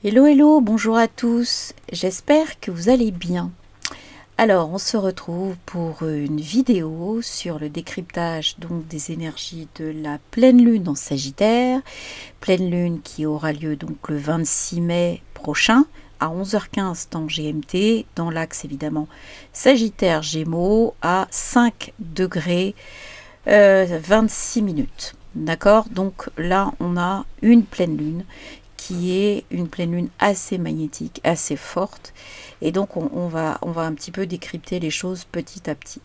Hello, hello, bonjour à tous, j'espère que vous allez bien. Alors, on se retrouve pour une vidéo sur le décryptage donc des énergies de la pleine lune en Sagittaire, pleine lune qui aura lieu donc le 26 mai prochain à 11h15 temps GMT, dans l'axe évidemment Sagittaire Gémeaux à 5 degrés 26 minutes. D'accord? Donc là, on a une pleine lune qui est une pleine lune assez magnétique, assez forte. Et donc, on va un petit peu décrypter les choses petit à petit.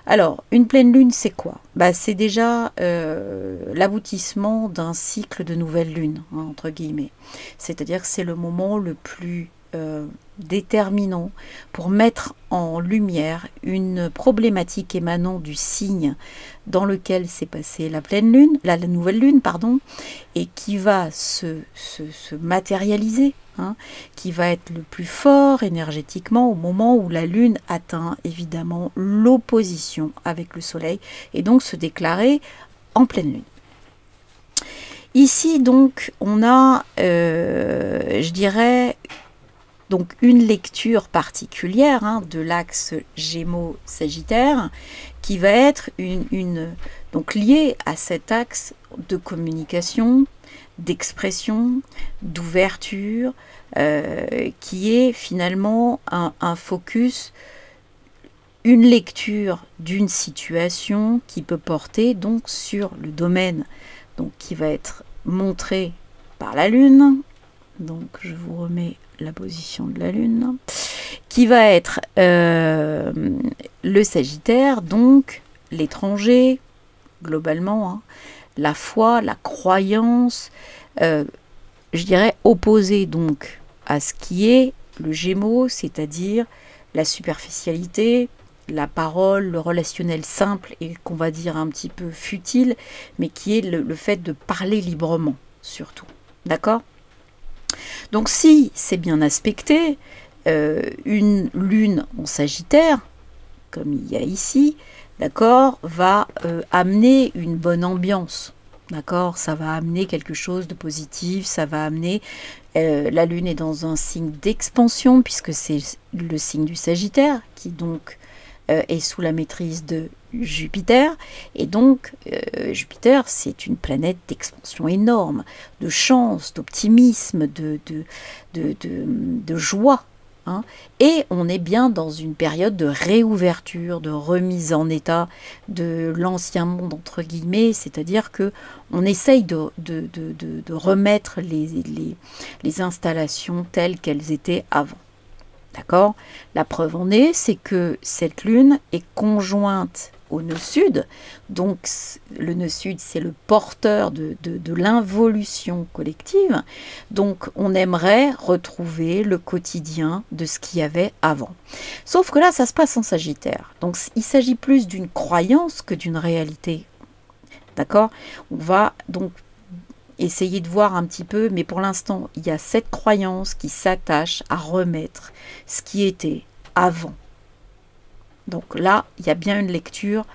Alors, une pleine lune, c'est quoi? C'est déjà l'aboutissement d'un cycle de nouvelle lune, hein, entre guillemets. C'est-à-dire que c'est le moment le plus déterminant pour mettre en lumière une problématique émanant du signe dans lequel s'est passée la pleine lune, la nouvelle lune, pardon, et qui va se matérialiser, hein, qui va être le plus fort énergétiquement au moment où la lune atteint évidemment l'opposition avec le soleil et donc se déclarer en pleine lune. Ici donc on a, je dirais, donc une lecture particulière, hein, de l'axe Gémeaux-Sagittaire qui va être donc liée à cet axe de communication, d'expression, d'ouverture, qui est finalement un focus, une lecture d'une situation qui peut porter donc sur le domaine donc qui va être montré par la Lune. Donc je vous remets la position de la Lune, qui va être le Sagittaire, donc l'étranger, globalement, hein, la foi, la croyance, je dirais opposé donc à ce qui est le Gémeaux, c'est-à-dire la superficialité, la parole, le relationnel simple et qu'on va dire un petit peu futile, mais qui est le fait de parler librement, surtout. D'accord ? Donc si c'est bien aspecté, une lune en Sagittaire, comme il y a ici, d'accord, va amener une bonne ambiance. D'accord, ça va amener quelque chose de positif, ça va amener... la lune est dans un signe d'expansion, puisque c'est le signe du Sagittaire, qui donc est sous la maîtrise de Jupiter. Et donc, Jupiter, c'est une planète d'expansion énorme, de chance, d'optimisme, de joie. Hein. Et on est bien dans une période de réouverture, de remise en état de l'ancien monde, entre guillemets, c'est-à-dire que on essaye de remettre les installations telles qu'elles étaient avant. D'accord ? La preuve en est, c'est que cette lune est conjointe au nœud sud. Donc le nœud sud, c'est le porteur de l'involution collective. Donc on aimerait retrouver le quotidien de ce qu'il y avait avant. Sauf que là, ça se passe en Sagittaire. Donc il s'agit plus d'une croyance que d'une réalité. D'accord ? On va donc essayer de voir un petit peu, mais pour l'instant, il y a cette croyance qui s'attache à remettre ce qui était avant. Donc là, il y a bien une lecture,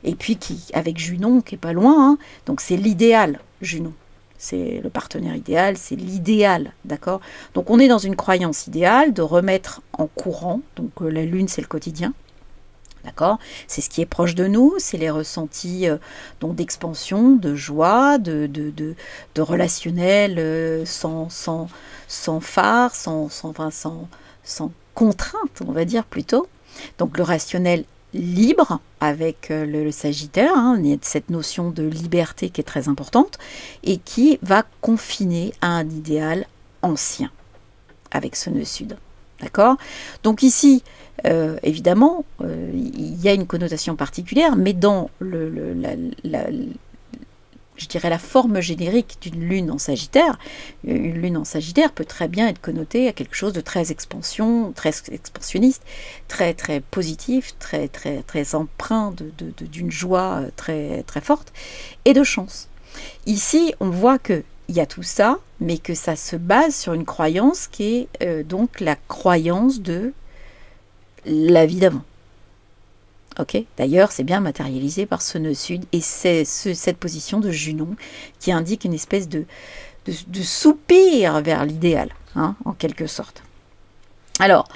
et puis avec Junon, qui est pas loin, hein, donc c'est l'idéal, Junon. C'est le partenaire idéal, c'est l'idéal, d'accord ? Donc on est dans une croyance idéale de remettre en courant, donc la lune, c'est le quotidien. D'accord ? C'est ce qui est proche de nous, c'est les ressentis donc d'expansion, de joie, de relationnel sans phare, sans contrainte, on va dire plutôt. Donc le rationnel libre avec le Sagittaire, hein, il y a cette notion de liberté qui est très importante et qui va confiner à un idéal ancien avec ce nœud sud. D'accord ? Donc ici, évidemment, il y a une connotation particulière, mais dans je dirais la forme générique d'une lune en Sagittaire, une lune en Sagittaire peut très bien être connotée à quelque chose de très expansionniste, très très positif, très très très empreint d'une joie très très forte et de chance. Ici, on voit que il y a tout ça, mais que ça se base sur une croyance qui est donc la croyance de la vie d'avant. Ok. D'ailleurs, c'est bien matérialisé par ce nœud sud et c'est cette position de Junon qui indique une espèce de soupir vers l'idéal. hein, en quelque sorte. Alors,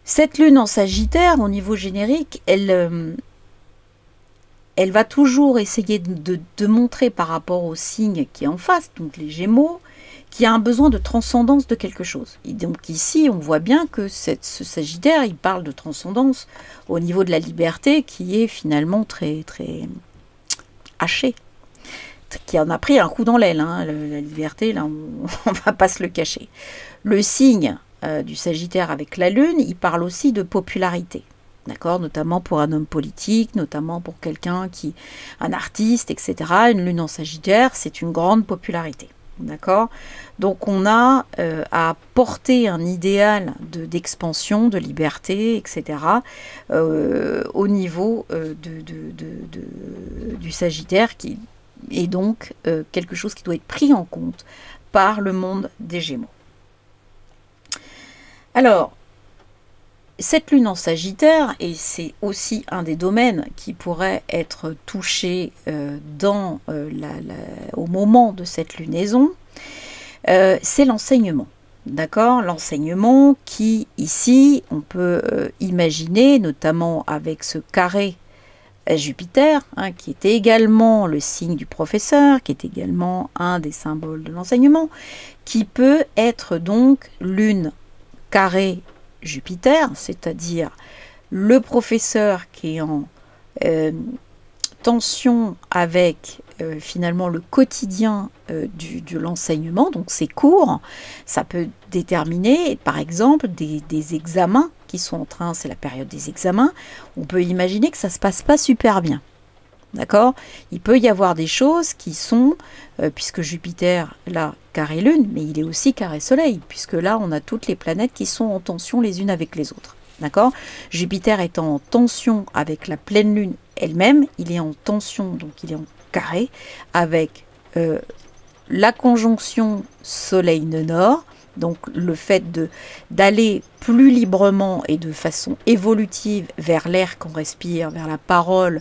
cette lune en Sagittaire, au niveau générique, elle va toujours essayer de montrer par rapport au signe qui est en face, donc les Gémeaux, qu'il y a un besoin de transcendance de quelque chose. Et donc ici, on voit bien que ce Sagittaire, il parle de transcendance au niveau de la liberté, qui est finalement très, très hachée, qui en a pris un coup dans l'aile, hein. La liberté, là, on va pas se le cacher. Le signe du Sagittaire avec la Lune, il parle aussi de popularité. D'accord, notamment pour un homme politique, notamment pour quelqu'un qui, un artiste, etc. Une lune en Sagittaire, c'est une grande popularité. D'accord, donc on a à porter un idéal d'expansion, de liberté, etc. Au niveau du Sagittaire, qui est donc quelque chose qui doit être pris en compte par le monde des Gémeaux. Alors, cette lune en Sagittaire, et c'est aussi un des domaines qui pourrait être touché au moment de cette lunaison, c'est l'enseignement. D'accord, l'enseignement qui, ici, on peut imaginer, notamment avec ce carré à Jupiter, hein, qui est également le signe du professeur, qui est également un des symboles de l'enseignement, qui peut être donc lune carré Jupiter, c'est-à-dire le professeur qui est en tension avec finalement le quotidien de l'enseignement, donc ses cours. Ça peut déterminer par exemple des examens qui sont en train, c'est la période des examens, on peut imaginer que ça ne se passe pas super bien. D'accord, il peut y avoir des choses qui sont, puisque Jupiter, là, carré Lune, mais il est aussi carré Soleil, puisque là, on a toutes les planètes qui sont en tension les unes avec les autres. D'accord, Jupiter étant en tension avec la pleine Lune elle-même, il est en tension, donc il est en carré, avec la conjonction Soleil-Nord, donc le fait d'aller plus librement et de façon évolutive vers l'air qu'on respire, vers la parole,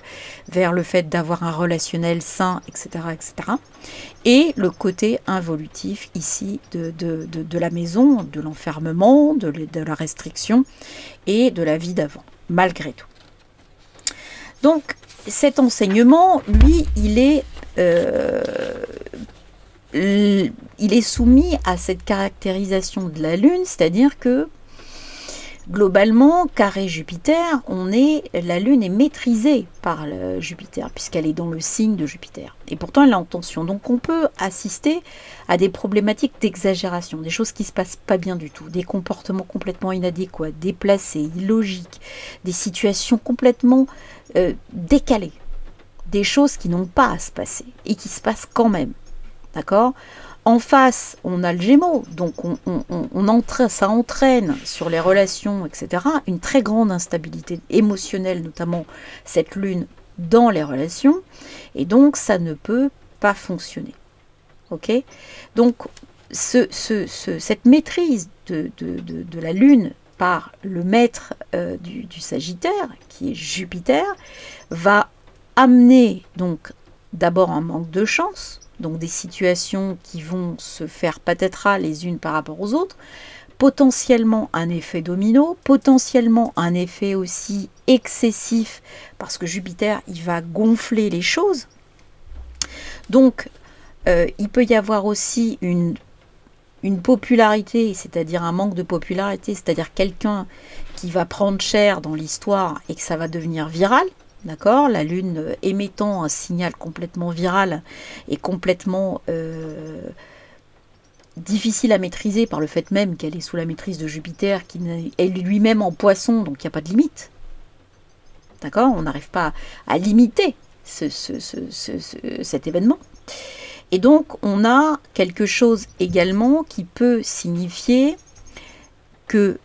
vers le fait d'avoir un relationnel sain, etc., etc. Et le côté involutif ici de la maison, de l'enfermement, de la restriction et de la vie d'avant, malgré tout. Donc cet enseignement, lui, il est soumis à cette caractérisation de la Lune, c'est-à-dire que globalement, carré Jupiter, la Lune est maîtrisée par Jupiter, puisqu'elle est dans le signe de Jupiter. Et pourtant, elle est en tension. Donc on peut assister à des problématiques d'exagération, des choses qui ne se passent pas bien du tout, des comportements complètement inadéquats, déplacés, illogiques, des situations complètement décalées, des choses qui n'ont pas à se passer et qui se passent quand même. D'accord ? En face, on a le Gémeaux, donc ça entraîne sur les relations, etc., une très grande instabilité émotionnelle, notamment cette lune dans les relations, et donc ça ne peut pas fonctionner. Ok ? Donc cette maîtrise de la lune par le maître du Sagittaire, qui est Jupiter, va amener donc d'abord un manque de chance, donc des situations qui vont se faire patatras les unes par rapport aux autres, potentiellement un effet domino, potentiellement un effet aussi excessif, parce que Jupiter, il va gonfler les choses. Donc, il peut y avoir aussi une popularité, c'est-à-dire un manque de popularité, c'est-à-dire quelqu'un qui va prendre cher dans l'histoire et que ça va devenir viral. D'accord, la Lune émettant un signal complètement viral et complètement difficile à maîtriser par le fait même qu'elle est sous la maîtrise de Jupiter, qui est lui-même en Poisson, donc il n'y a pas de limite. D'accord, on n'arrive pas à limiter cet événement. Et donc on a quelque chose également qui peut signifier que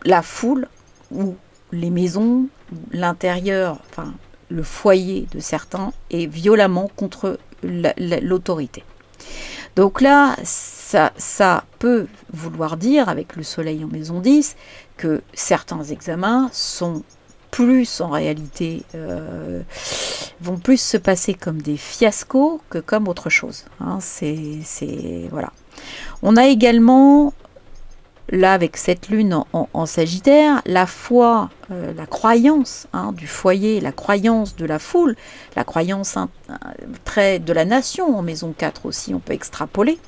la foule ou les maisons, l'intérieur, enfin le foyer de certains est violemment contre l'autorité. Donc là, ça peut vouloir dire, avec le soleil en maison 10, que certains examens sont plus en réalité, vont plus se passer comme des fiascos que comme autre chose. Hein. Voilà. On a également, là avec cette lune en Sagittaire, la foi, la croyance du foyer, la croyance de la foule, la croyance très de la nation en maison 4 aussi, on peut extrapoler,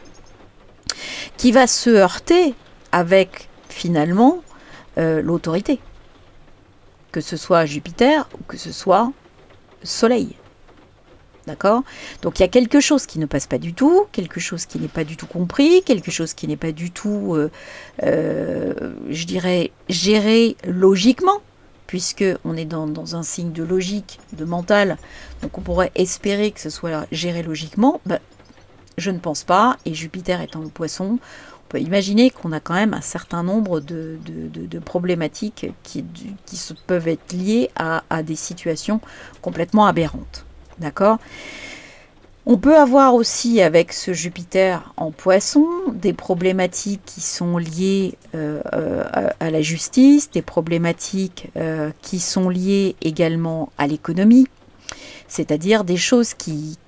qui va se heurter avec finalement l'autorité, que ce soit Jupiter ou que ce soit Soleil. D'accord? Donc il y a quelque chose qui ne passe pas du tout, quelque chose qui n'est pas du tout compris, quelque chose qui n'est pas du tout, je dirais, géré logiquement, puisque on est dans un signe de logique, de mental, donc on pourrait espérer que ce soit géré logiquement. Ben, je ne pense pas, et Jupiter étant le Poisson, on peut imaginer qu'on a quand même un certain nombre de problématiques qui peuvent être liées à des situations complètement aberrantes. D'accord? On peut avoir aussi avec ce Jupiter en Poisson des problématiques qui sont liées à la justice, des problématiques qui sont liées également à l'économie, c'est-à-dire des choses qui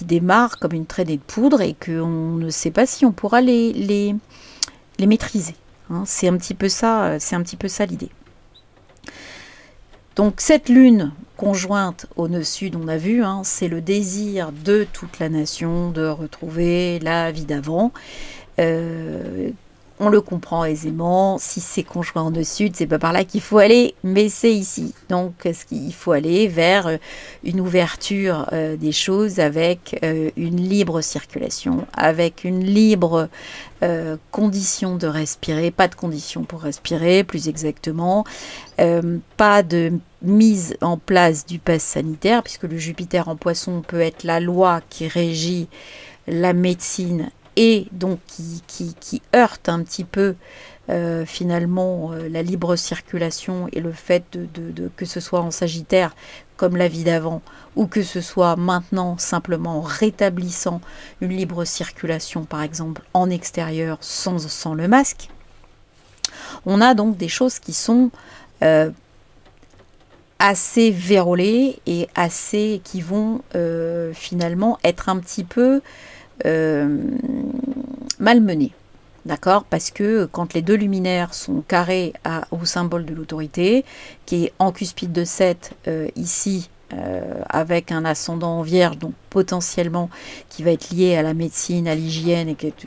démarrent comme une traînée de poudre et qu'on ne sait pas si on pourra les maîtriser. Hein. C'est un petit peu ça l'idée. Donc cette lune conjointe au nœud sud, on a vu, hein, c'est le désir de toute la nation de retrouver la vie d'avant. On le comprend aisément, si c'est conjoint au nœud sud, c'est pas par là qu'il faut aller, mais c'est ici. Donc il faut aller vers une ouverture des choses avec une libre circulation, avec une libre condition de respirer, pas de condition pour respirer, plus exactement, pas de mise en place du pass sanitaire, puisque le Jupiter en Poisson peut être la loi qui régit la médecine et donc qui heurte un petit peu finalement la libre circulation et le fait que ce soit en Sagittaire comme la vie d'avant, ou que ce soit maintenant simplement en rétablissant une libre circulation, par exemple en extérieur sans le masque. On a donc des choses qui sont assez vérolées et qui vont finalement être un petit peu malmenées. D'accord? Parce que quand les deux luminaires sont carrés au symbole de l'autorité, qui est en cuspide de 7 ici, avec un ascendant en Vierge, donc potentiellement qui va être lié à la médecine, à l'hygiène, etc.,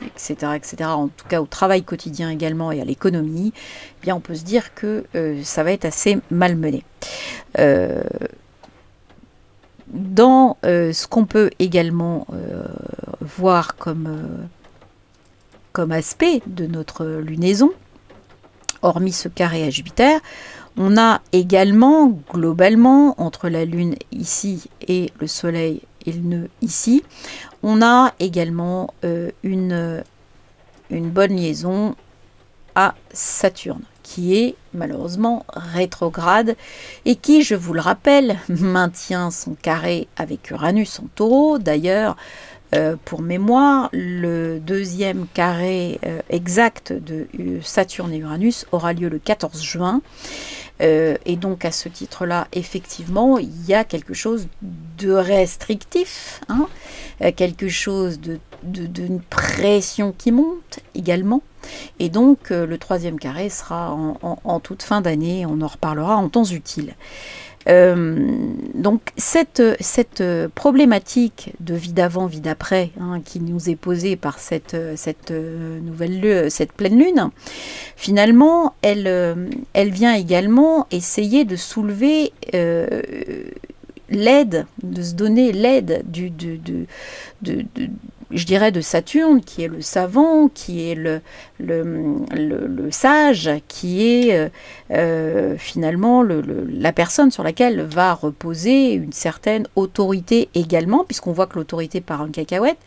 etc., en tout cas au travail quotidien également et à l'économie, eh bien on peut se dire que ça va être assez malmené. Dans ce qu'on peut également voir comme aspect de notre lunaison, hormis ce carré à Jupiter, on a également, globalement, entre la Lune ici et le Soleil et le nœud ici, on a également une bonne liaison à Saturne, qui est malheureusement rétrograde et qui, je vous le rappelle, maintient son carré avec Uranus en Taureau. D'ailleurs, pour mémoire, le deuxième carré exact de Saturne et Uranus aura lieu le 14 juin. Et donc à ce titre-là, effectivement, il y a quelque chose de restrictif, hein, quelque chose d'une pression qui monte également. Et donc le troisième carré sera en toute fin d'année, on en reparlera en temps utile. Donc cette problématique de vie d'avant, vie d'après, hein, qui nous est posée par cette pleine lune, finalement, elle vient également essayer de soulever l'aide, de se donner l'aide je dirais de Saturne, qui est le savant, qui est le sage, qui est finalement la personne sur laquelle va reposer une certaine autorité également, puisqu'on voit que l'autorité part en cacahuète.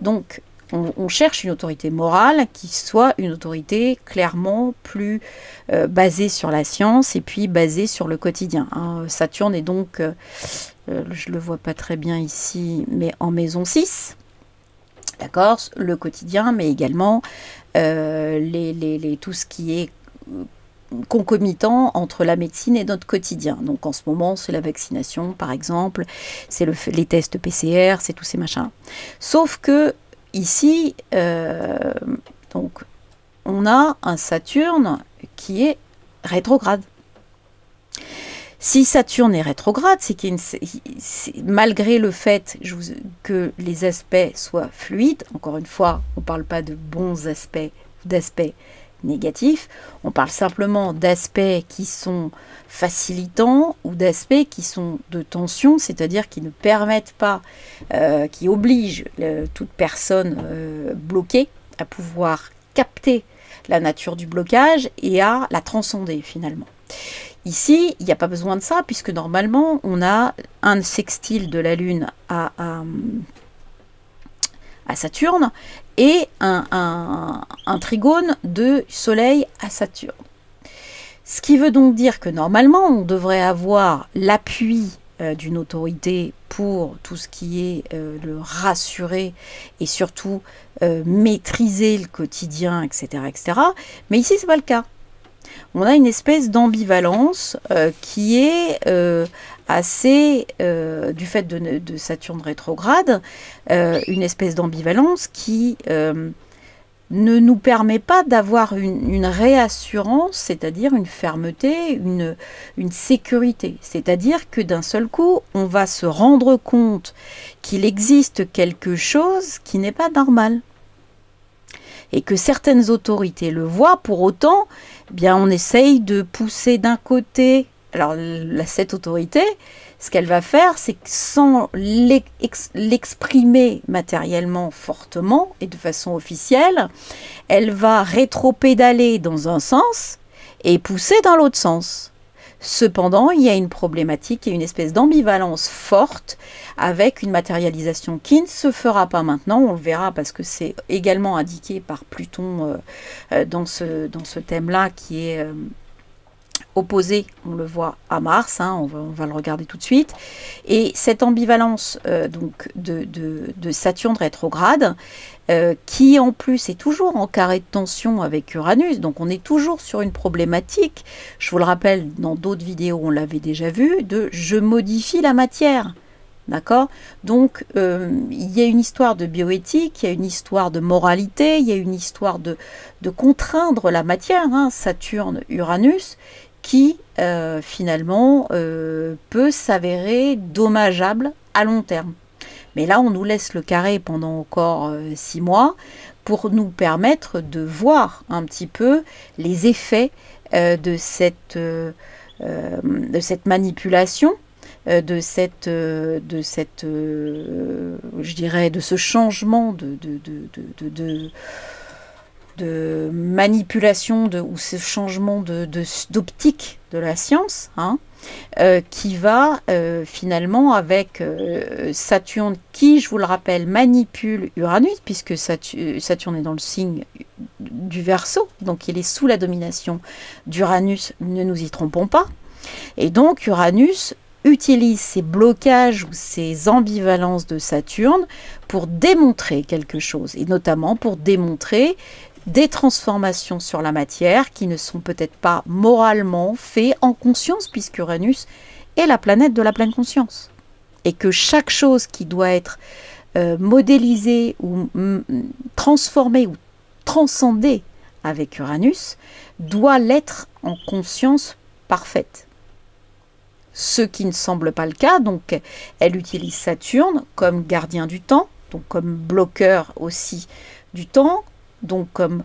Donc on cherche une autorité morale qui soit une autorité clairement plus basée sur la science et puis basée sur le quotidien. Hein. Saturne est donc, je ne le vois pas très bien ici, mais en maison 6. D'accord, le quotidien, mais également tout ce qui est concomitant entre la médecine et notre quotidien. Donc en ce moment, c'est la vaccination, par exemple, c'est les tests PCR, c'est tous ces machins. Sauf que ici, donc, on a un Saturne qui est rétrograde. Si Saturne est rétrograde, c'est malgré le fait que les aspects soient fluides, encore une fois, on ne parle pas de bons aspects, d'aspects négatifs, on parle simplement d'aspects qui sont facilitants ou d'aspects qui sont de tension, c'est-à-dire qui ne permettent pas, qui obligent toute personne bloquée à pouvoir capter la nature du blocage et à la transcender finalement. Ici, il n'y a pas besoin de ça, puisque normalement, on a un sextile de la Lune à Saturne et un trigone de Soleil à Saturne. Ce qui veut donc dire que normalement, on devrait avoir l'appui d'une autorité pour tout ce qui est le rassurer et surtout maîtriser le quotidien, etc., etc. Mais ici, ce n'est pas le cas. On a une espèce d'ambivalence qui est assez, du fait de Saturne rétrograde, une espèce d'ambivalence qui ne nous permet pas d'avoir une réassurance, c'est-à-dire une fermeté, une sécurité. C'est-à-dire que d'un seul coup, on va se rendre compte qu'il existe quelque chose qui n'est pas normal. Et que certaines autorités le voient, pour autant, eh bien, on essaye de pousser d'un côté. Alors, cette autorité, ce qu'elle va faire, c'est que sans l'exprimer matériellement fortement et de façon officielle, elle va rétropédaler dans un sens et pousser dans l'autre sens. Cependant, il y a une problématique et une espèce d'ambivalence forte avec une matérialisation qui ne se fera pas maintenant. On le verra parce que c'est également indiqué par Pluton dans ce thème-là qui est opposé, on le voit, à Mars, hein, on va le regarder tout de suite. Et cette ambivalence donc de Saturne rétrograde, qui en plus est toujours en carré de tension avec Uranus, donc on est toujours sur une problématique, je vous le rappelle, dans d'autres vidéos on l'avait déjà vu, de je modifie la matière. D'accord? Donc, il y a une histoire de bioéthique, il y a une histoire de moralité, il y a une histoire de contraindre la matière, hein, Saturne-Uranus, qui finalement peut s'avérer dommageable à long terme. Mais là, on nous laisse le carré pendant encore 6 mois pour nous permettre de voir un petit peu les effets de cette manipulation, de ce changement de manipulation ou ce changement d'optique de la science, hein, qui va finalement avec Saturne qui, je vous le rappelle, manipule Uranus, puisque Saturne est dans le signe du Verseau, donc il est sous la domination d'Uranus, ne nous y trompons pas. Et donc Uranus utilise ces blocages ou ces ambivalences de Saturne pour démontrer quelque chose, et notamment pour démontrer des transformations sur la matière qui ne sont peut-être pas moralement faites en conscience, puisque Uranus est la planète de la pleine conscience. Et que chaque chose qui doit être modélisée ou transformée ou transcendée avec Uranus doit l'être en conscience parfaite. Ce qui ne semble pas le cas, donc elle utilise Saturne comme gardien du temps, donc comme bloqueur aussi du temps, donc comme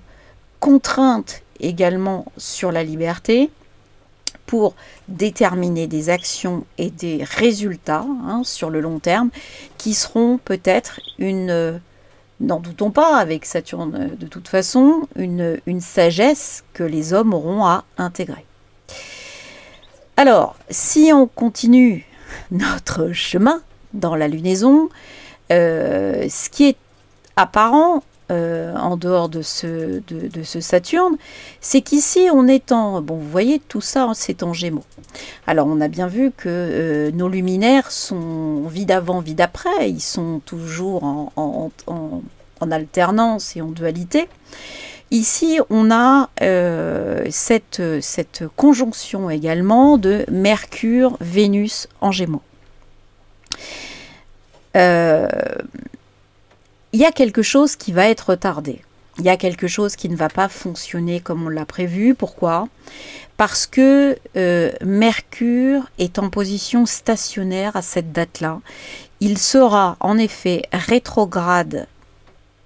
contrainte également sur la liberté, pour déterminer des actions et des résultats, hein, sur le long terme, qui seront peut-être n'en doutons pas, avec Saturne de toute façon, une sagesse que les hommes auront à intégrer. Alors, si on continue notre chemin dans la lunaison, ce qui est apparent en dehors de ce Saturne, c'est qu'ici on est en... Bon, vous voyez, tout ça, c'est en Gémeaux. Alors, on a bien vu que nos luminaires sont vie d'avant, vie d'après. Ils sont toujours en alternance et en dualité. Ici, on a cette conjonction également de Mercure, Vénus en Gémeaux. Il y a quelque chose qui va être retardé. Il y a quelque chose qui ne va pas fonctionner comme on l'a prévu. Pourquoi? Parce que Mercure est en position stationnaire à cette date-là. Il sera en effet rétrograde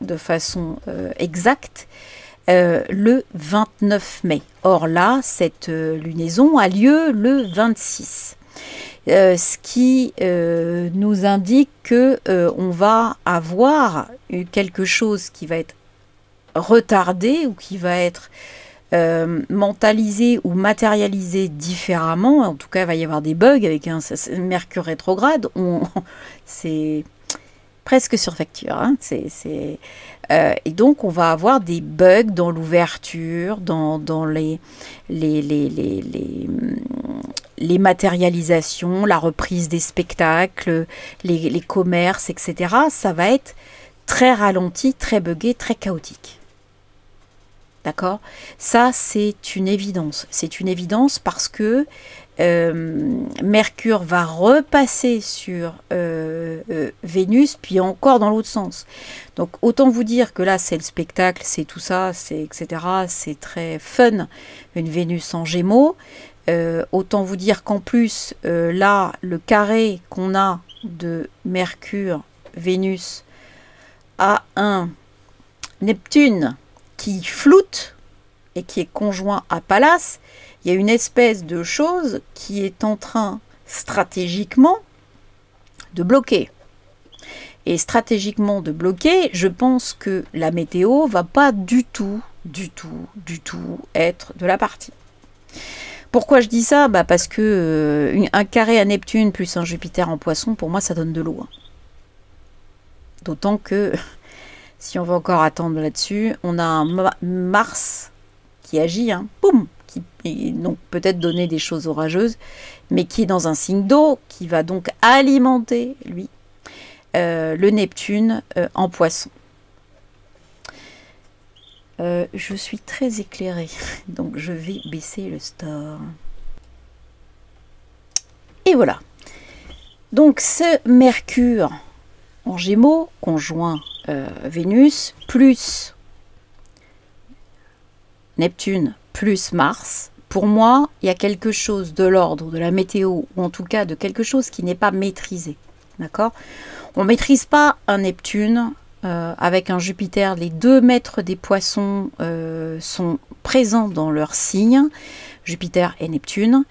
de façon exacte le 29 mai. Or là, cette lunaison a lieu le 26. Ce qui nous indique que on va avoir quelque chose qui va être retardé ou qui va être mentalisé ou matérialisé différemment. En tout cas, il va y avoir des bugs avec un Mercure rétrograde. C'est presque sur facture. Hein. Et donc, on va avoir des bugs dans l'ouverture, dans les matérialisations, la reprise des spectacles, les commerces, etc. Ça va être très ralenti, très buggé, très chaotique. D'accord? Ça, c'est une évidence. C'est une évidence parce que Mercure va repasser sur Vénus, puis encore dans l'autre sens. Donc, autant vous dire que là, c'est le spectacle, c'est tout ça, c'est etc. C'est très fun, une Vénus en Gémeaux. Autant vous dire qu'en plus, là, le carré qu'on a de Mercure, Vénus, a un Neptune qui floute et qui est conjoint à Pallas. Il y a une espèce de chose qui est en train stratégiquement de bloquer. Et stratégiquement de bloquer, je pense que la météo va pas du tout être de la partie. Pourquoi je dis ça? Parce que un carré à Neptune plus un Jupiter en Poisson, pour moi, ça donne de l'eau. Hein. D'autant que, si on va encore attendre là-dessus, on a un Mars qui agit, hein, boum, qui donc peut-être donner des choses orageuses, mais qui est dans un signe d'eau, qui va donc alimenter, lui, le Neptune en Poisson. Je suis très éclairée, donc je vais baisser le store. Et voilà. Donc ce Mercure en Gémeaux, conjoint Vénus, plus Neptune, plus Mars, pour moi, il y a quelque chose de l'ordre de la météo, ou en tout cas de quelque chose qui n'est pas maîtrisé. D'accord? On ne maîtrise pas un Neptune avec un Jupiter. Les 2 maîtres des Poissons sont présents dans leur signe, Jupiter et Neptune.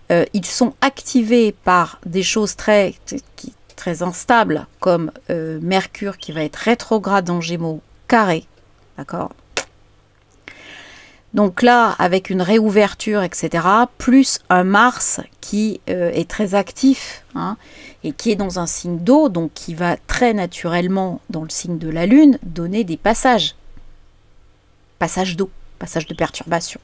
Ils sont activés par des choses très instables, comme Mercure qui va être rétrograde en Gémeaux, carré. D'accord? Donc là, avec une réouverture, etc., plus un Mars qui est très actif, hein, et qui est dans un signe d'eau, donc qui va très naturellement, dans le signe de la Lune, donner des passages. Passages d'eau, passages de perturbation.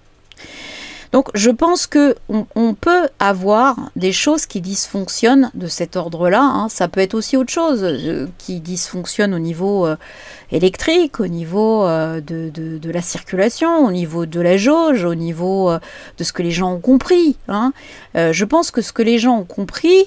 Donc je pense qu'on peut avoir des choses qui dysfonctionnent de cet ordre-là. Hein. Ça peut être aussi autre chose qui dysfonctionne au niveau électrique, au niveau de la circulation, au niveau de la jauge, au niveau de ce que les gens ont compris. Hein. Je pense que ce que les gens ont compris,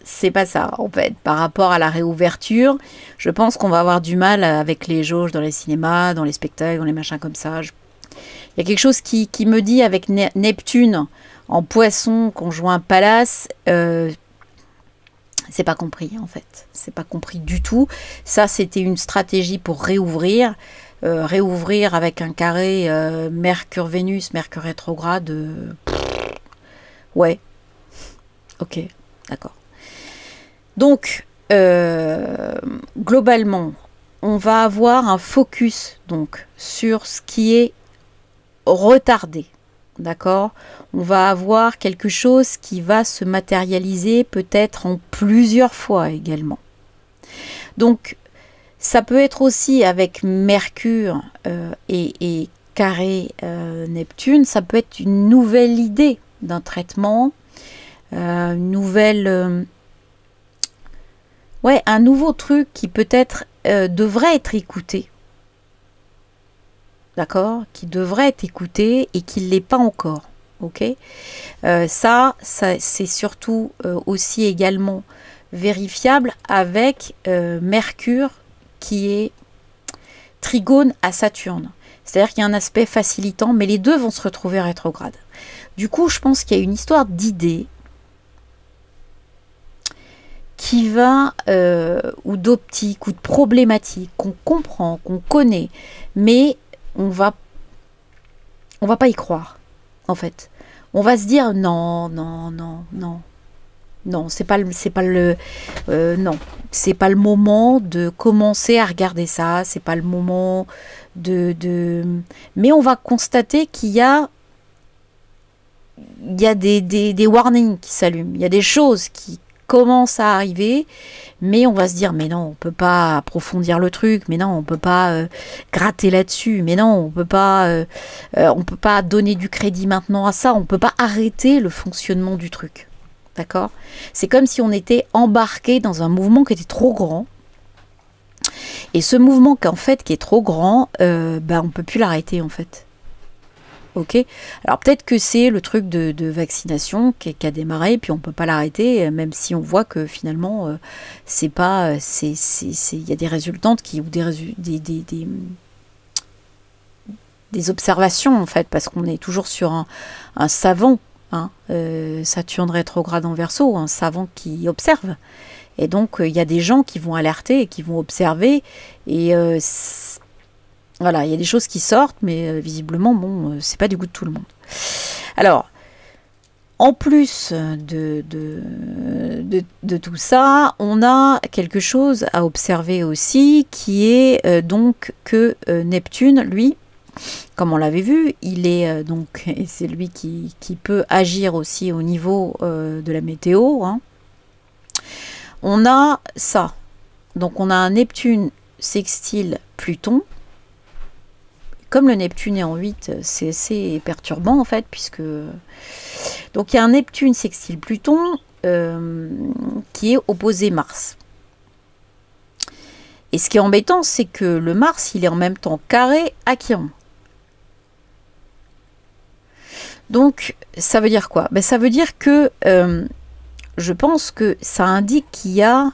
c'est pas ça, en fait. Par rapport à la réouverture, je pense qu'on va avoir du mal avec les jauges dans les cinémas, dans les spectacles, dans les machins comme ça. Il y a quelque chose qui me dit avec Neptune en Poisson conjoint Pallas, c'est pas compris, en fait. C'est pas compris du tout. Ça, c'était une stratégie pour réouvrir. Réouvrir avec un carré Mercure-Vénus, Mercure rétrograde. Ouais. Ok, d'accord. Donc, globalement, on va avoir un focus donc, sur ce qui est retardé. D'accord? On va avoir quelque chose qui va se matérialiser peut-être en plusieurs fois également. Donc, ça peut être aussi avec Mercure et carré Neptune, ça peut être une nouvelle idée d'un traitement, une nouvelle... Ouais, un nouveau truc qui peut-être devrait être écouté. D'accord? Qui devrait être écouté et qui ne l'est pas encore. Ok? Ça c'est surtout aussi également vérifiable avec Mercure qui est trigone à Saturne. C'est-à-dire qu'il y a un aspect facilitant, mais les deux vont se retrouver rétrogrades. Du coup, je pense qu'il y a une histoire d'idées qui va, ou d'optique, ou de problématique, qu'on comprend, qu'on connaît, mais on va pas y croire, en fait. On va se dire non, non, non, non. Non, c'est pas le moment de commencer à regarder ça, c'est pas le moment mais on va constater qu'il y a des warnings qui s'allument, il y a des choses qui commencent à arriver, mais on va se dire mais non, on peut pas approfondir le truc, mais non, on peut pas gratter là-dessus, mais non, on peut pas donner du crédit maintenant à ça, on peut pas arrêter le fonctionnement du truc. D'accord? C'est comme si on était embarqué dans un mouvement qui était trop grand. Et ce mouvement qui est trop grand, on peut plus l'arrêter en fait. Ok? Alors peut-être que c'est le truc de vaccination qui a démarré, puis on peut pas l'arrêter, même si on voit que finalement c'est pas, il y a des résultantes ou des observations en fait, parce qu'on est toujours sur un savant. Saturne rétrograde en Verseau, un savant qui observe. Et donc, il y a des gens qui vont alerter et qui vont observer. Et voilà, il y a des choses qui sortent, mais visiblement, bon, c'est pas du goût de tout le monde. Alors, en plus de tout ça, on a quelque chose à observer aussi, qui est donc que Neptune, lui, comme on l'avait vu, il est c'est lui qui peut agir aussi au niveau de la météo. Hein. On a ça. Donc on a un Neptune sextile Pluton. Comme le Neptune est en 8, c'est assez perturbant en fait, puisque... Donc il y a un Neptune sextile Pluton qui est opposé Mars. Et ce qui est embêtant, c'est que le Mars, il est en même temps carré à Chiron. Donc, ça veut dire quoi? Ça veut dire que je pense que ça indique qu'il y a...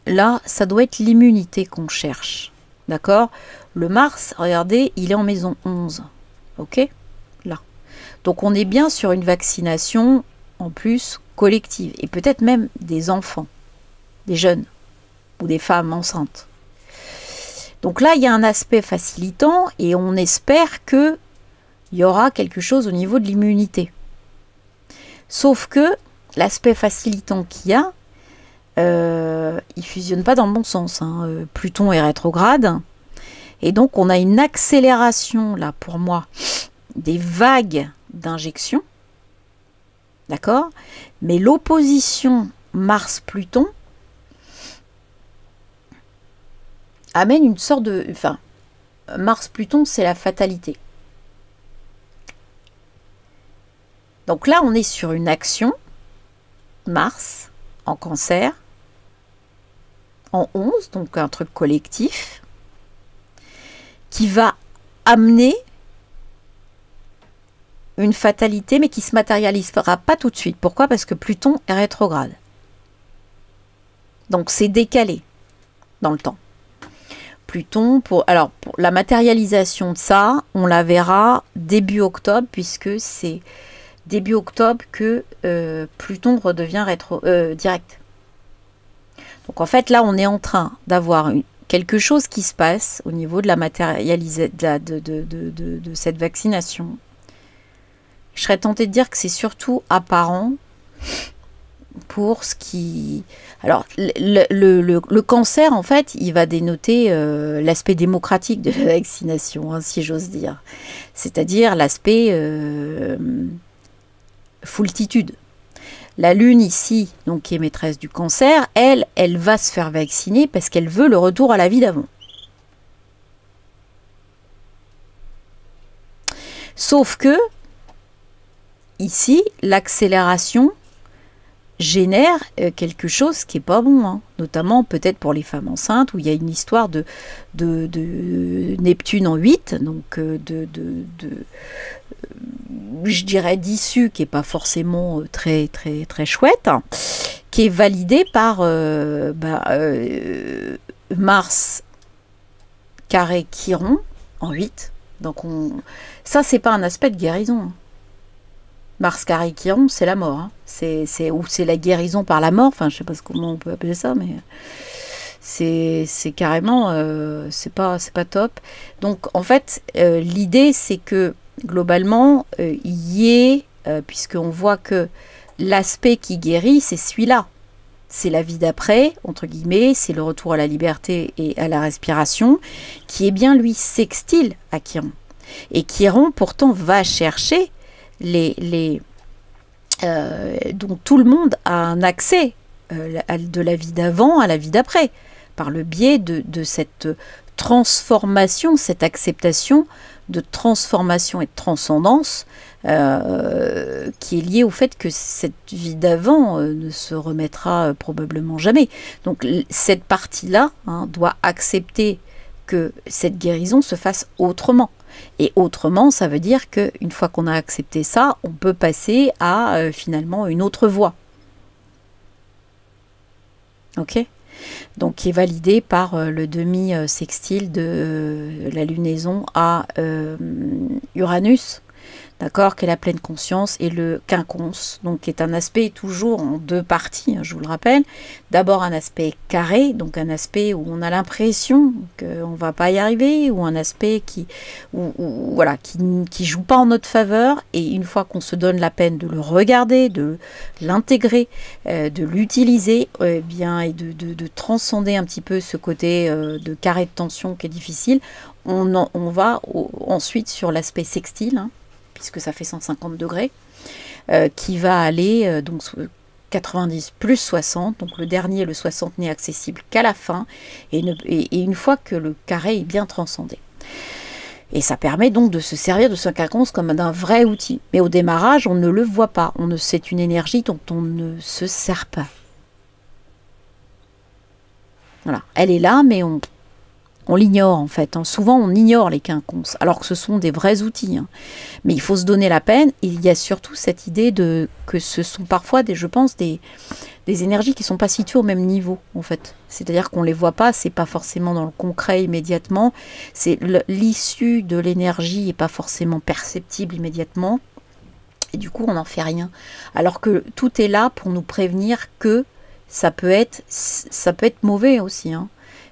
Là, ça doit être l'immunité qu'on cherche. D'accord? Le Mars, regardez, il est en maison 11. Ok? Là. Donc, on est bien sur une vaccination, en plus, collective. Et peut-être même des enfants, des jeunes, ou des femmes enceintes. Donc là, il y a un aspect facilitant, et on espère que il y aura quelque chose au niveau de l'immunité. Sauf que l'aspect facilitant qu'il y a, il ne fusionne pas dans le bon sens. Hein. Pluton est rétrograde. Et donc, on a une accélération, là, pour moi, des vagues d'injection. D'accord? Mais l'opposition Mars-Pluton amène une sorte de... Enfin, Mars-Pluton, c'est la fatalité. Donc là, on est sur une action, Mars, en Cancer, en 11, donc un truc collectif, qui va amener une fatalité, mais qui ne se matérialisera pas tout de suite. Pourquoi? Parce que Pluton est rétrograde. Donc c'est décalé dans le temps. Pluton, pour la matérialisation de ça, on la verra début octobre, puisque c'est début octobre que Pluton redevient direct. Donc en fait là on est en train d'avoir quelque chose qui se passe au niveau de la matérialisation de cette vaccination. Je serais tentée de dire que c'est surtout apparent pour ce qui... Alors le cancer en fait il va dénoter l'aspect démocratique de la vaccination, hein, si j'ose dire. C'est-à-dire l'aspect... foultitude. La Lune ici, donc qui est maîtresse du Cancer, elle va se faire vacciner parce qu'elle veut le retour à la vie d'avant. Sauf que ici, l'accélération génère quelque chose qui est pas bon, hein. Notamment peut-être pour les femmes enceintes, où il y a une histoire de Neptune en 8, donc je dirais d'issue qui est pas forcément très très très chouette, hein, qui est validée par Mars carré Chiron en 8. Donc ça c'est pas un aspect de guérison, hein. Mars carré Chiron, c'est la mort, hein. C'est la guérison par la mort. Enfin, je sais pas comment on peut appeler ça, mais c'est carrément, c'est pas top. Donc, en fait, l'idée, c'est que globalement, il y ait, puisqu'on voit que l'aspect qui guérit, c'est celui-là. C'est la vie d'après, entre guillemets, c'est le retour à la liberté et à la respiration, qui est bien, lui, sextile à Chiron. Et Chiron, pourtant, va chercher donc tout le monde a un accès de la vie d'avant à la vie d'après, par le biais de cette transformation, cette acceptation de transformation et de transcendance qui est liée au fait que cette vie d'avant ne se remettra probablement jamais. Donc cette partie-là, hein, doit accepter que cette guérison se fasse autrement. Et autrement, ça veut dire qu'une fois qu'on a accepté ça, on peut passer à finalement une autre voie. Ok ? Donc qui est validé par le demi-sextile de la lunaison à Uranus. D'accord, qui est la pleine conscience, et le quinconce, donc qui est un aspect toujours en deux parties, hein, je vous le rappelle. D'abord un aspect carré, donc un aspect où on a l'impression qu'on ne va pas y arriver, ou un aspect qui joue pas en notre faveur, et une fois qu'on se donne la peine de le regarder, de l'intégrer, de l'utiliser, et de transcender un petit peu ce côté de carré de tension qui est difficile, on va ensuite sur l'aspect sextile, hein, puisque ça fait 150 degrés, qui va aller donc 90 plus 60, donc le dernier, le 60, n'est accessible qu'à la fin, et une fois que le carré est bien transcendé. Et ça permet donc de se servir de ce quinconce comme d'un vrai outil. Mais au démarrage, on ne le voit pas, c'est une énergie dont on ne se sert pas. Voilà, elle est là, mais on l'ignore en fait, hein. Souvent on ignore les quinconces, alors que ce sont des vrais outils, hein. Mais il faut se donner la peine, et il y a surtout cette idée que ce sont parfois, je pense, des énergies qui ne sont pas situées au même niveau, en fait. C'est-à-dire qu'on ne les voit pas, c'est pas forcément dans le concret immédiatement, c'est l'issue de l'énergie n'est pas forcément perceptible immédiatement, et du coup on n'en fait rien. Alors que tout est là pour nous prévenir que ça peut être mauvais aussi, hein.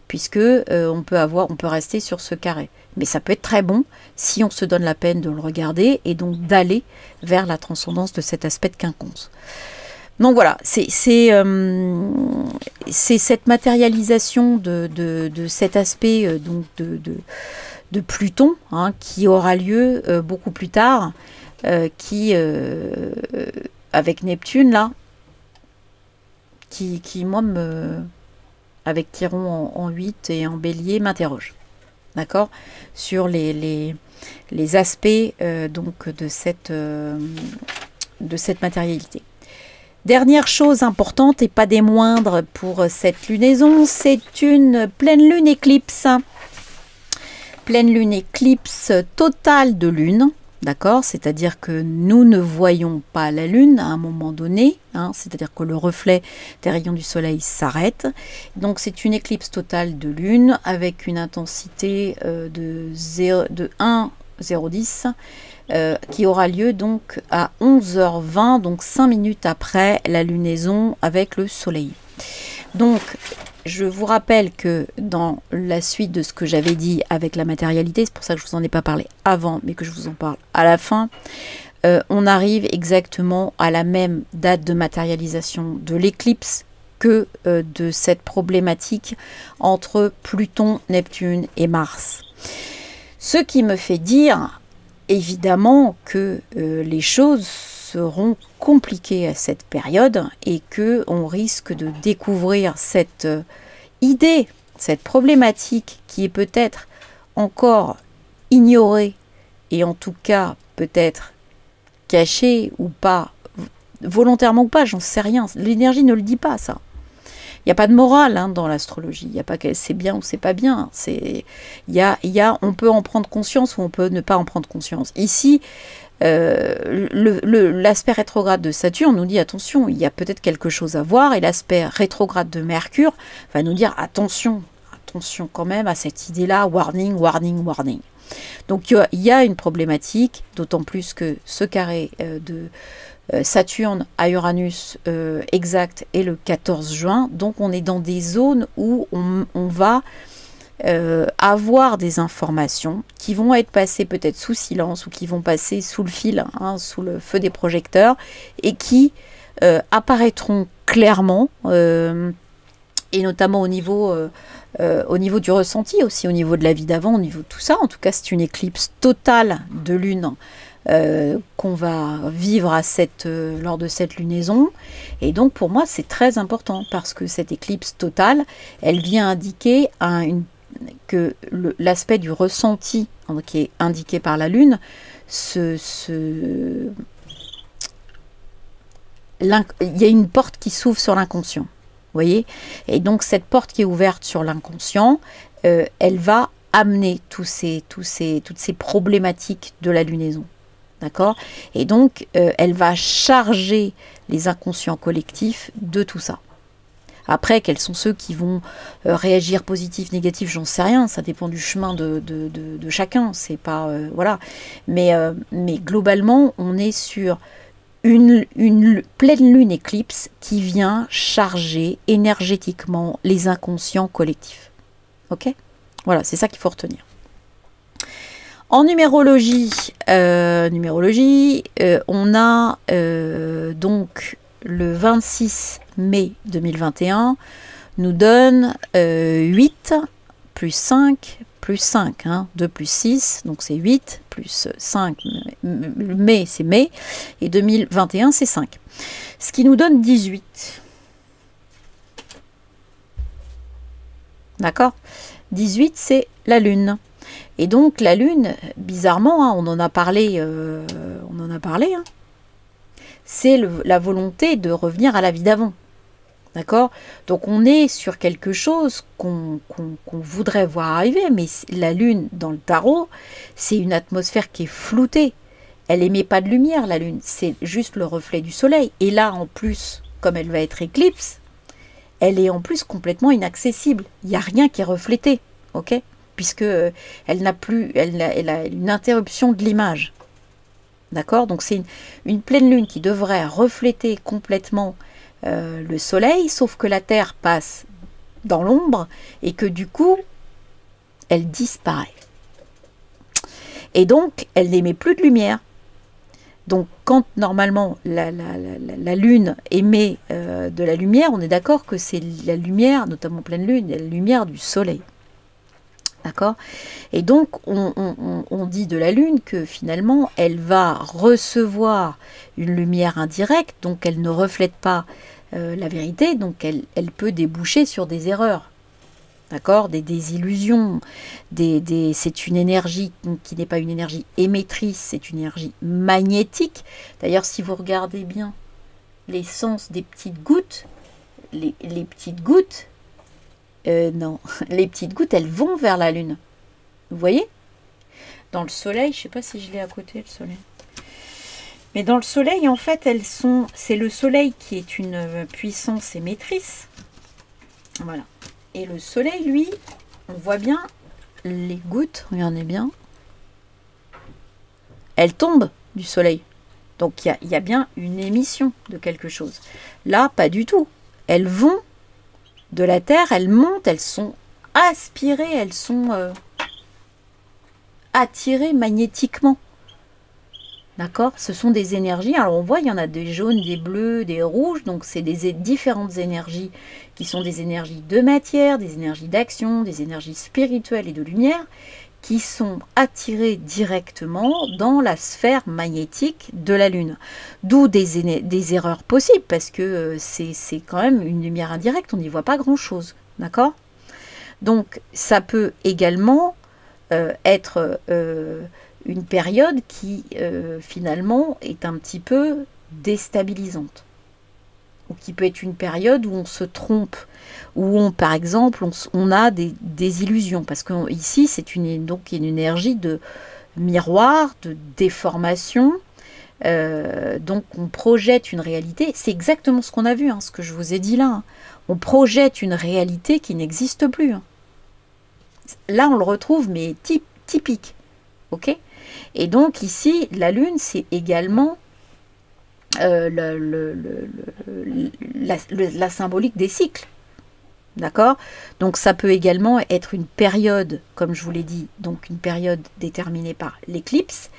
Puisque on peut rester sur ce carré. Mais ça peut être très bon si on se donne la peine de le regarder et donc d'aller vers la transcendance de cet aspect de quinconce. Donc voilà, c'est cette matérialisation de cet aspect donc de Pluton, hein, qui aura lieu beaucoup plus tard, avec Neptune là, qui moi avec Chiron en 8 et en Bélier, m'interroge, d'accord, sur les aspects donc de cette matérialité. Dernière chose importante et pas des moindres pour cette lunaison, c'est une pleine lune éclipse. Pleine lune éclipse totale de lune. D'accord, c'est-à-dire que nous ne voyons pas la Lune à un moment donné, hein, c'est-à-dire que le reflet des rayons du Soleil s'arrête. Donc c'est une éclipse totale de Lune avec une intensité de 1,010 qui aura lieu donc à 11h20, donc 5 minutes après la lunaison avec le Soleil. Donc je vous rappelle que dans la suite de ce que j'avais dit avec la matérialité, c'est pour ça que je ne vous en ai pas parlé avant, mais que je vous en parle à la fin, on arrive exactement à la même date de matérialisation de l'éclipse que de cette problématique entre Pluton, Neptune et Mars. Ce qui me fait dire, évidemment, que les choses seront compliquées à cette période et qu'on risque de découvrir cette idée, cette problématique qui est peut-être encore ignorée et en tout cas peut-être cachée ou pas volontairement ou pas, j'en sais rien. L'énergie ne le dit pas, ça. Il n'y a pas de morale hein, dans l'astrologie. Il n'y a pas que c'est bien ou c'est pas bien. On peut en prendre conscience ou on peut ne pas en prendre conscience. Ici, l'aspect rétrograde de Saturne nous dit attention, il y a peut-être quelque chose à voir, et l'aspect rétrograde de Mercure va nous dire attention quand même à cette idée-là, warning, warning, warning. Donc il y a une problématique, d'autant plus que ce carré de Saturne à Uranus exact est le 14 juin, donc on est dans des zones où on va avoir des informations qui vont être passées peut-être sous silence ou qui vont passer sous le fil, hein, sous le feu des projecteurs, et qui apparaîtront clairement, et notamment au niveau du ressenti, aussi au niveau de la vie d'avant, au niveau de tout ça. En tout cas, c'est une éclipse totale de lune qu'on va vivre lors de cette lunaison. Et donc pour moi c'est très important, parce que cette éclipse totale, elle vient indiquer que l'aspect du ressenti qui est indiqué par la lune, il y a une porte qui s'ouvre sur l'inconscient, vous voyez, et donc cette porte qui est ouverte sur l'inconscient, elle va amener toutes ces problématiques de la lunaison. D'accord? Et donc, elle va charger les inconscients collectifs de tout ça. Après, quels sont ceux qui vont réagir positif, négatif, j'en sais rien. Ça dépend du chemin de chacun. C'est pas voilà. Mais globalement, on est sur une pleine lune éclipse qui vient charger énergétiquement les inconscients collectifs. Ok? Voilà, c'est ça qu'il faut retenir. En numérologie, on a donc le 26 mai 2021 nous donne 8 plus 5 plus 5, hein, 2 plus 6, donc c'est 8 plus 5, mai c'est mai, et 2021 c'est 5. Ce qui nous donne 18. D'accord? 18 c'est la lune. Et donc la lune, bizarrement, hein, on en a parlé, hein, c'est la volonté de revenir à la vie d'avant. D'accord? Donc on est sur quelque chose qu'on voudrait voir arriver, mais la lune dans le tarot, c'est une atmosphère qui est floutée. Elle émet pas de lumière, la lune, c'est juste le reflet du soleil. Et là, en plus, comme elle va être éclipse, elle est en plus complètement inaccessible. Il n'y a rien qui est reflété, ok? Puisque elle a une interruption de l'image. D'accord? Donc c'est une pleine lune qui devrait refléter complètement le soleil, sauf que la Terre passe dans l'ombre et que du coup, elle disparaît. Et donc, elle n'émet plus de lumière. Donc, quand normalement la Lune émet de la lumière, on est d'accord que c'est la lumière, notamment pleine lune, la lumière du soleil. D'accord? Et donc, on dit de la Lune que finalement, elle va recevoir une lumière indirecte, donc elle ne reflète pas la vérité, donc elle peut déboucher sur des erreurs. D'accord? Des désillusions. C'est une énergie qui n'est pas une énergie émettrice, c'est une énergie magnétique. D'ailleurs, si vous regardez bien les sens des petites gouttes, les petites gouttes, non, les petites gouttes, elles vont vers la Lune. Vous voyez? Dans le soleil, je ne sais pas si je l'ai à côté, le soleil. Mais dans le soleil, en fait, c'est le soleil qui est une puissance émettrice. Voilà. Et le soleil, lui, on voit bien les gouttes, regardez bien. Elles tombent du soleil. Donc, il y a bien une émission de quelque chose. Là, pas du tout. Elles vont de la Terre, elles montent, elles sont aspirées, elles sont attirées magnétiquement. D'accord? Ce sont des énergies. Alors on voit, il y en a des jaunes, des bleus, des rouges. Donc c'est des différentes énergies qui sont des énergies de matière, des énergies d'action, des énergies spirituelles et de lumière qui sont attirées directement dans la sphère magnétique de la Lune. D'où des erreurs possibles parce que c'est quand même une lumière indirecte, on n'y voit pas grand-chose. D'accord? Donc ça peut également être une période qui finalement est un petit peu déstabilisante, ou qui peut être une période où on se trompe, où on, par exemple, on a des illusions, parce que ici c'est donc une énergie de miroir, de déformation. Donc on projette une réalité, c'est exactement ce qu'on a vu, hein, ce que je vous ai dit là. Hein. On projette une réalité qui n'existe plus. Hein. Là on le retrouve, mais typique. Ok. Et donc ici, la Lune, c'est également la symbolique des cycles. D'accord? Donc ça peut également être une période, comme je vous l'ai dit, donc une période déterminée par l'éclipse,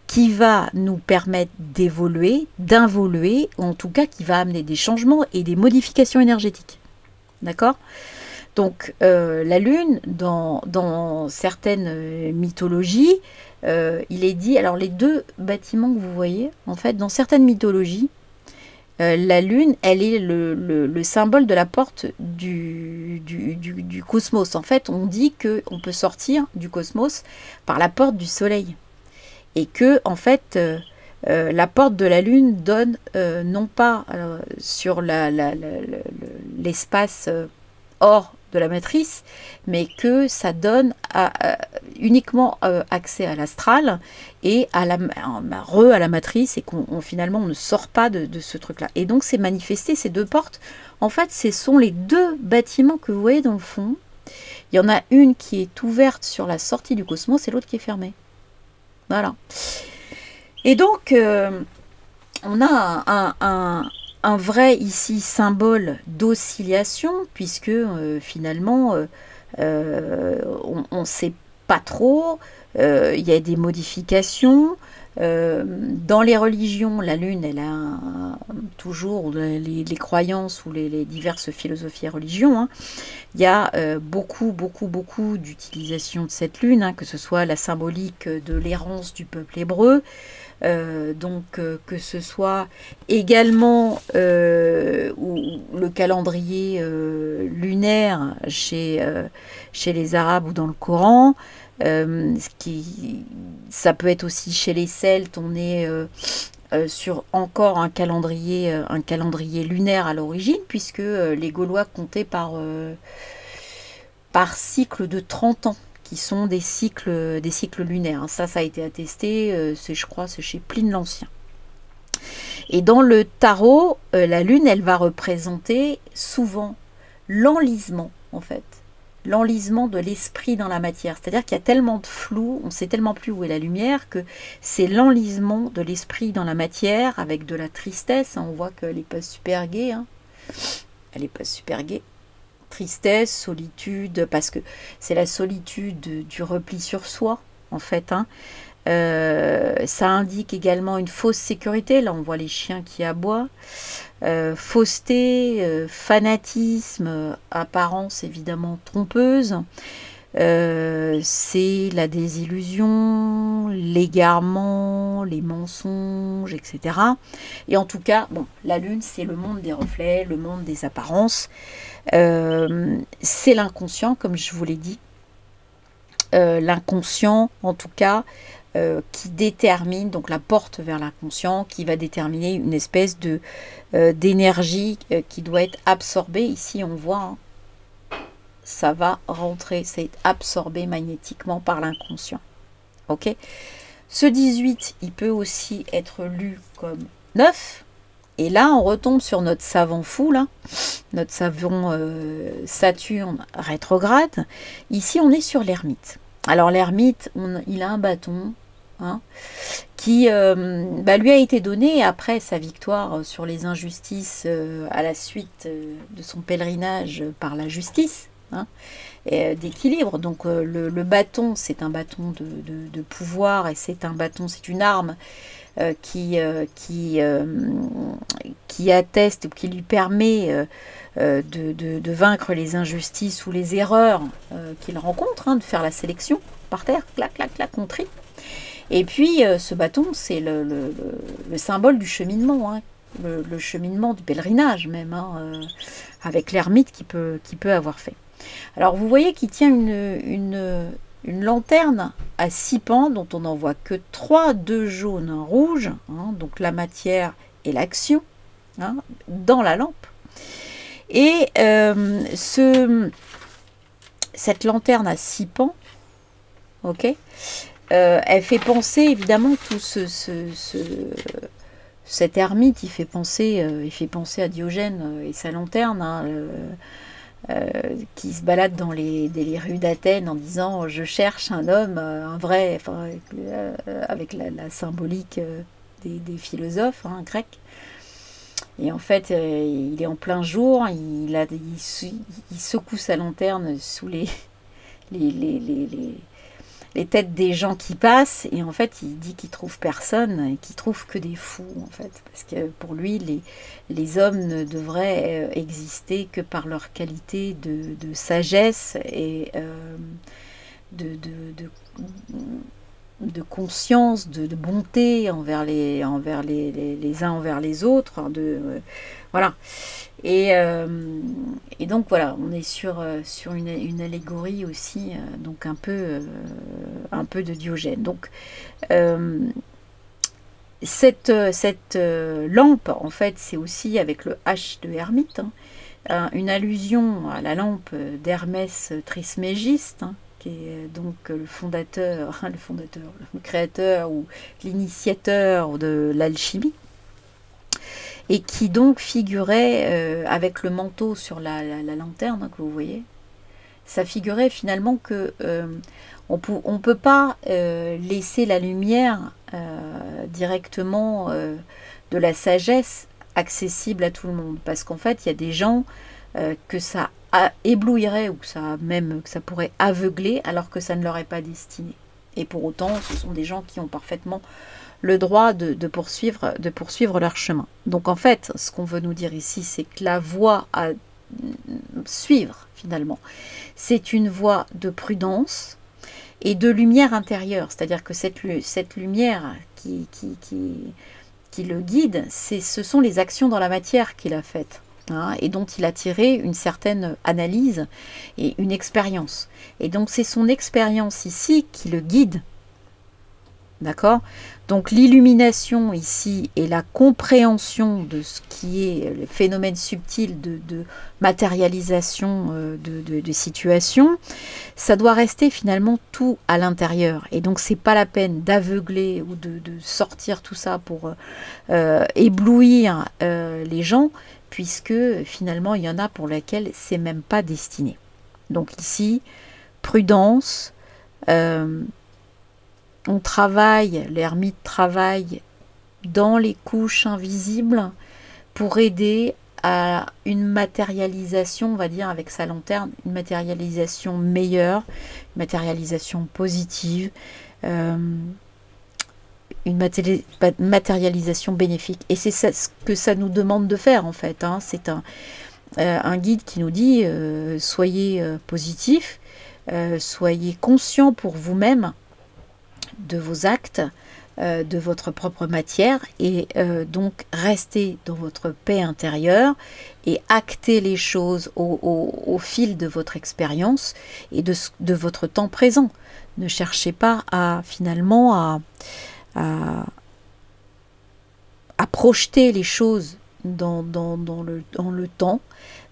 qui va nous permettre d'évoluer, d'involuer, ou en tout cas qui va amener des changements et des modifications énergétiques. D'accord? Donc la Lune, dans certaines mythologies, il est dit, alors les deux bâtiments que vous voyez, en fait, dans certaines mythologies, la Lune, elle est le symbole de la porte du cosmos. En fait, on dit qu'on peut sortir du cosmos par la porte du Soleil. Et que, en fait, la porte de la Lune donne non pas sur l'espace hors de la matrice, mais que ça donne uniquement accès à l'astral et à la matrice, et qu'on finalement on ne sort pas de ce truc-là. Et donc c'est manifesté, ces deux portes, en fait ce sont les deux bâtiments que vous voyez dans le fond. Il y en a une qui est ouverte sur la sortie du cosmos et l'autre qui est fermée. Voilà. Et donc on a un vrai ici symbole d'oscillation, puisque finalement on ne sait pas trop, il y a des modifications. Dans les religions, la Lune, elle a toujours les croyances ou les diverses philosophies et religions. Hein, il y a beaucoup d'utilisation de cette Lune, hein, que ce soit la symbolique de l'errance du peuple hébreu, que ce soit également le calendrier lunaire chez les Arabes ou dans le Coran. Ça peut être aussi chez les Celtes, on est sur encore un calendrier lunaire à l'origine, puisque les Gaulois comptaient par cycle de 30 ans, qui sont des cycles lunaires. Ça a été attesté, je crois, c'est chez Pline l'Ancien. Et dans le tarot, la Lune, elle va représenter souvent l'enlisement, en fait. L'enlisement de l'esprit dans la matière. C'est-à-dire qu'il y a tellement de flou, on ne sait tellement plus où est la lumière, que c'est l'enlisement de l'esprit dans la matière, avec de la tristesse. On voit qu'elle n'est pas super gaie. Hein. Elle n'est pas super gaie. Tristesse, solitude, parce que c'est la solitude du repli sur soi, en fait. Hein. Ça indique également une fausse sécurité. Là, on voit les chiens qui aboient. Fausseté, fanatisme, apparence évidemment trompeuse. C'est la désillusion, l'égarement, les mensonges, etc. Et en tout cas, bon, la Lune, c'est le monde des reflets, le monde des apparences. C'est l'inconscient, comme je vous l'ai dit. L'inconscient, en tout cas, qui détermine, donc la porte vers l'inconscient, qui va déterminer une espèce d'énergie qui doit être absorbée. Ici, on voit, hein, ça va rentrer, c'est absorbé magnétiquement par l'inconscient. Ok. Ce 18, il peut aussi être lu comme 9. Et là, on retombe sur notre savant fou, là, notre savant Saturne rétrograde. Ici, on est sur l'ermite. Alors, l'ermite, il a un bâton, hein, qui lui a été donné après sa victoire sur les injustices à la suite de son pèlerinage par la justice, hein, d'équilibre. Donc, le bâton, c'est un bâton de pouvoir, et c'est une arme qui atteste ou qui lui permet de vaincre les injustices ou les erreurs qu'il rencontre, hein, de faire la sélection par terre, clac, clac, clac, on trie. Et puis ce bâton, c'est le symbole du cheminement, hein, le cheminement du pèlerinage même, hein, avec l'ermite qui peut avoir fait. Alors vous voyez qu'il tient une lanterne à 6 pans dont on n'en voit que 3, 2 jaunes, un rouge, hein, donc la matière et l'action, hein, dans la lampe. Et cette lanterne à 6 pans, ok, elle fait penser évidemment tout cet ermite, il fait penser à Diogène et sa lanterne, hein, qui se balade dans les rues d'Athènes en disant je cherche un homme, un vrai, enfin, avec la symbolique des philosophes, hein, grecs. Et en fait, il est en plein jour, il secoue sa lanterne sous les têtes des gens qui passent, et en fait, il dit qu'il trouve personne, et qu'il trouve que des fous, en fait. Parce que pour lui, les hommes ne devraient exister que par leur qualité de sagesse et de conscience, de bonté envers les uns envers les autres, hein, voilà. Et donc voilà, on est sur une allégorie aussi, donc un peu de Diogène. Donc cette lampe, en fait, c'est aussi avec le H de Hermite, hein, une allusion à la lampe d'Hermès Trismégiste, hein, qui est donc le fondateur, le créateur ou l'initiateur de l'alchimie, et qui donc figurait avec le manteau sur la lanterne, hein, que vous voyez. Ça figurait finalement que on peut pas laisser la lumière directement de la sagesse accessible à tout le monde, parce qu'en fait il y a des gens que ça éblouirait, ou que ça pourrait aveugler, alors que ça ne leur est pas destiné. Et pour autant, ce sont des gens qui ont parfaitement le droit de poursuivre leur chemin. Donc en fait, ce qu'on veut nous dire ici, c'est que la voie à suivre, finalement, c'est une voie de prudence et de lumière intérieure. C'est-à-dire que cette lumière qui le guide, ce sont les actions dans la matière qu'il a faites, hein, et dont il a tiré une certaine analyse et une expérience. Et donc c'est son expérience ici qui le guide. D'accord? Donc l'illumination ici et la compréhension de ce qui est le phénomène subtil de matérialisation de situations, ça doit rester finalement tout à l'intérieur. Et donc c'est pas la peine d'aveugler ou de sortir tout ça pour éblouir les gens, puisque finalement il y en a pour lesquels c'est même pas destiné. Donc ici, prudence. On travaille, l'ermite travaille dans les couches invisibles pour aider à une matérialisation, on va dire avec sa lanterne, une matérialisation meilleure, une matérialisation positive, une matérialisation bénéfique. Et c'est ce que ça nous demande de faire, en fait, hein. C'est un guide qui nous dit soyez positif, soyez conscient pour vous-même de vos actes, de votre propre matière, et donc restez dans votre paix intérieure et actez les choses au fil de votre expérience et de votre temps présent. Ne cherchez pas finalement à projeter les choses dans le temps.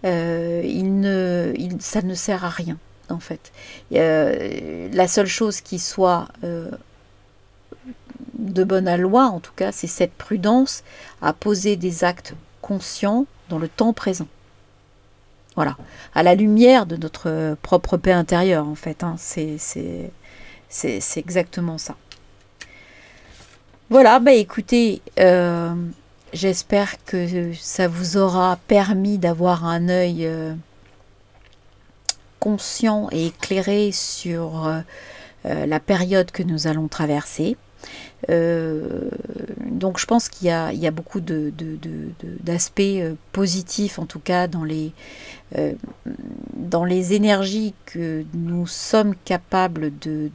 Ça ne sert à rien, en fait. La seule chose qui soit de bonne aloi, en tout cas, c'est cette prudence à poser des actes conscients dans le temps présent. Voilà, à la lumière de notre propre paix intérieure, en fait, hein. C'est exactement ça. Voilà, bah écoutez, j'espère que ça vous aura permis d'avoir un œil conscient et éclairé sur la période que nous allons traverser. Donc je pense qu'il y a beaucoup d'aspects positifs, en tout cas dans les énergies que nous sommes capables de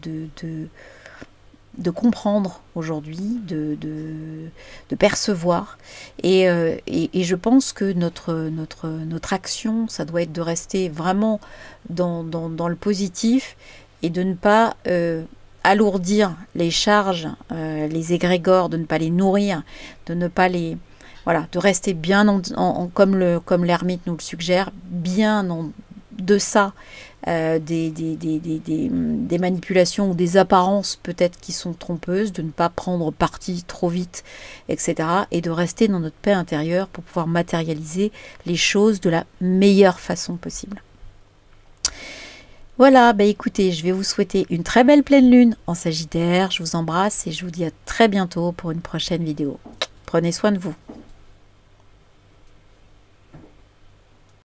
comprendre aujourd'hui, de percevoir, et je pense que notre action, ça doit être de rester vraiment dans le positif, et de ne pas alourdir les charges, les égrégores, de ne pas les nourrir, de ne pas les voilà, de rester bien comme l'ermite nous le suggère, bien en deçà des manipulations ou des apparences peut-être qui sont trompeuses, de ne pas prendre parti trop vite, etc. Et de rester dans notre paix intérieure pour pouvoir matérialiser les choses de la meilleure façon possible. Voilà, bah écoutez, je vais vous souhaiter une très belle pleine lune en Sagittaire. Je vous embrasse et je vous dis à très bientôt pour une prochaine vidéo. Prenez soin de vous.